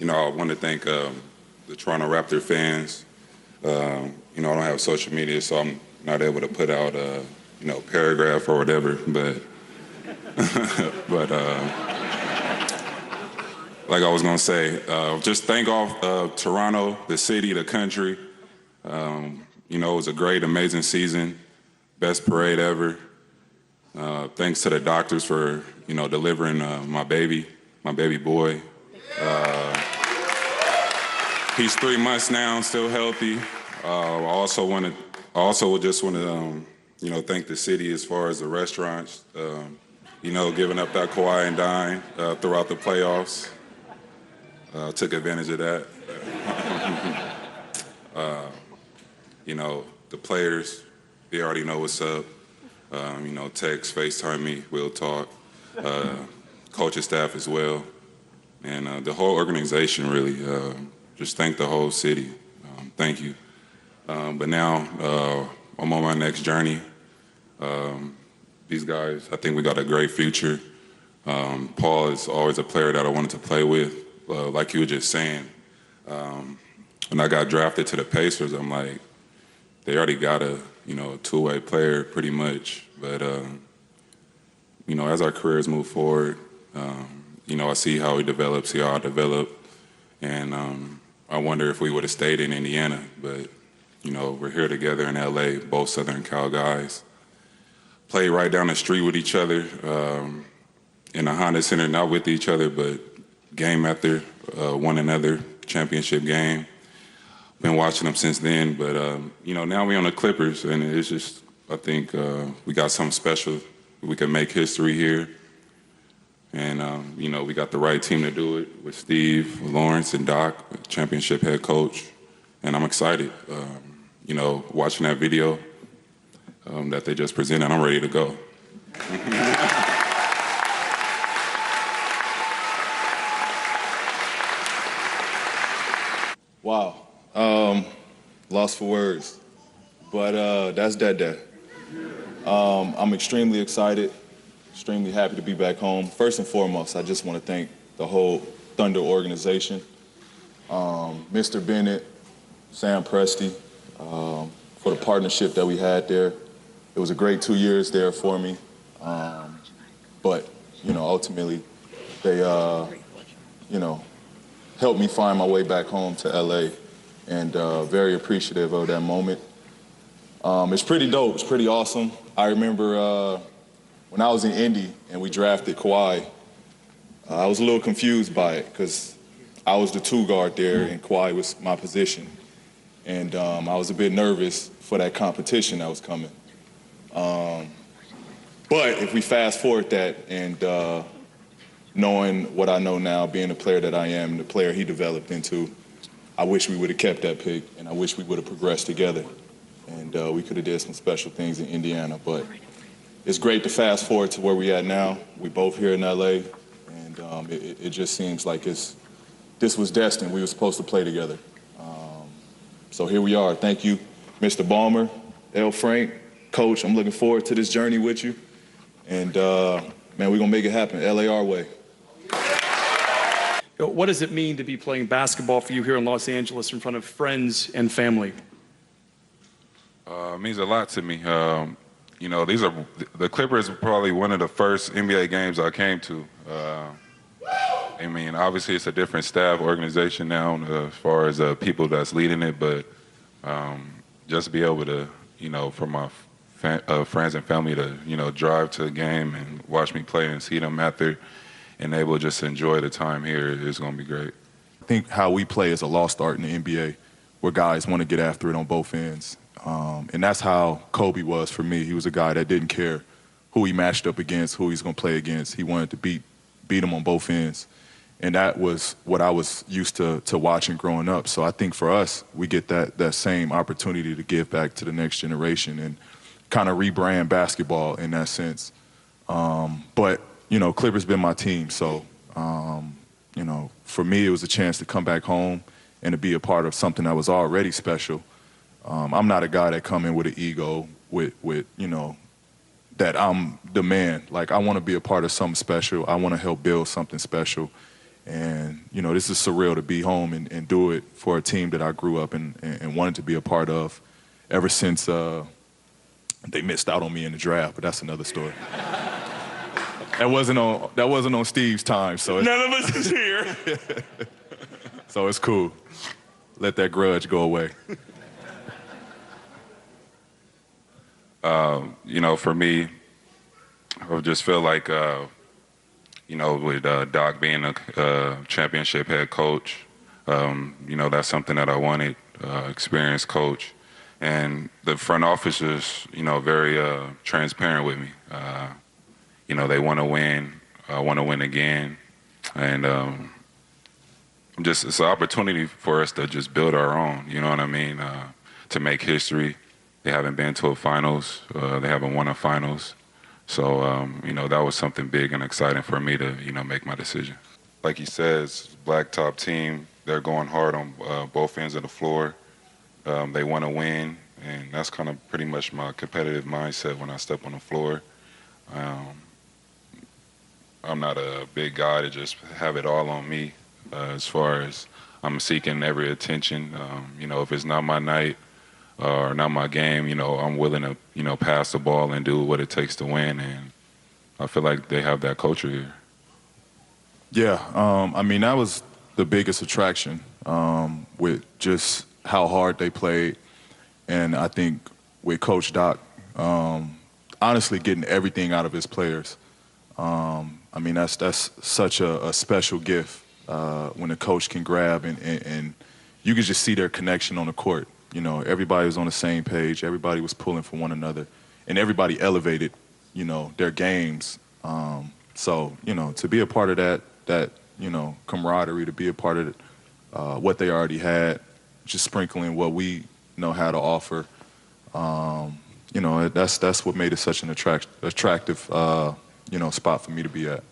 I want to thank the Toronto Raptor fans. I don't have social media, so I'm not able to put out a, paragraph or whatever, but, but like I was going to say, just thank all Toronto, the city, the country. It was a great, amazing season, best parade ever. Thanks to the doctors for, delivering my baby boy. He's 3 months now, still healthy. I also just want to, thank the city as far as the restaurants, giving up that Kawhi and dine throughout the playoffs. Took advantage of that. The players, they already know what's up. Text, FaceTime me, we'll talk. Coaching staff as well. And the whole organization, really. Just thank the whole city. Thank you. But now I'm on my next journey. These guys, I think we got a great future. Paul is always a player that I wanted to play with. Like you were just saying, when I got drafted to the Pacers, I'm like, they already got a two-way player pretty much. But as our careers move forward, I see how he develops, see how I develop, and I wonder if we would have stayed in Indiana. But we're here together in LA, both Southern Cal guys. Play right down the street with each other in a Honda Center, not with each other, but game after one another, championship game. Been watching them since then, but now we're on the Clippers, and it's just, I think we got something special. We can make history here, and we got the right team to do it with Steve, Lawrence, and Doc, championship head coach, and I'm excited. Watching that video that they just presented, I'm ready to go. Wow. Lost for words. But that's that. I'm extremely excited, extremely happy to be back home. First and foremost, I just want to thank the whole Thunder organization, Mr. Bennett, Sam Presti, for the partnership that we had there. It was a great 2 years there for me. But ultimately, they, helped me find my way back home to LA, and very appreciative of that moment. It's pretty dope, it's pretty awesome. I remember when I was in Indy and we drafted Kawhi, I was a little confused by it because I was the two guard there and Kawhi was my position. And I was a bit nervous for that competition that was coming. But if we fast forward that and knowing what I know now, being the player that I am and the player he developed into, I wish we would have kept that pick, and I wish we would have progressed together. And we could have did some special things in Indiana. But it's great to fast forward to where we at now. We both here in LA, and it just seems like this was destined. We were supposed to play together. So here we are. Thank you, Mr. Ballmer, L. Frank, Coach. I'm looking forward to this journey with you. And, man, we're going to make it happen. LA our way. What does it mean to be playing basketball for you here in Los Angeles in front of friends and family? It means a lot to me. The Clippers were probably one of the first NBA games I came to. Obviously it's a different staff organization now as far as people that's leading it, but just be able to, for my friends and family to, drive to a game and watch me play and see them after and able to just enjoy the time here is going to be great. I think how we play is a lost art in the NBA, where guys want to get after it on both ends. And that's how Kobe was for me. He was a guy that didn't care who he matched up against, who he's going to play against. He wanted to beat him on both ends. And that was what I was used to watching growing up. So I think for us, we get that same opportunity to give back to the next generation and kind of rebrand basketball in that sense. But, Clippers been my team. So, for me, it was a chance to come back home and to be a part of something that was already special. I'm not a guy that come in with an ego with that I'm the man. Like, I want to be a part of something special. I want to help build something special. And, this is surreal to be home and do it for a team that I grew up and wanted to be a part of ever since they missed out on me in the draft, but that's another story. That wasn't on Steve's time, so None of us is here. so it's cool. Let that grudge go away. For me, I just feel like, with Doc being a championship head coach, that's something that I wanted, experienced coach. And the front office is, very transparent with me. They want to win. I want to win again. And it's an opportunity for us to just build our own, you know what I mean, to make history. They haven't been to a finals. They haven't won a finals. So, that was something big and exciting for me to, make my decision. Like he says, blacktop team, they're going hard on both ends of the floor. They want to win, and that's kind of pretty much my competitive mindset when I step on the floor. I'm not a big guy to just have it all on me as far as I'm seeking every attention. If it's not my night or not my game, I'm willing to, pass the ball and do what it takes to win. And I feel like they have that culture here. Yeah, that was the biggest attraction with just how hard they played. And I think with Coach Doc, honestly getting everything out of his players. That's such a special gift when a coach can grab and you can just see their connection on the court. Everybody was on the same page. Everybody was pulling for one another, and everybody elevated, their games. To be a part of that camaraderie, to be a part of what they already had, just sprinkling what we know how to offer. That's what made it such an attractive spot for me to be at.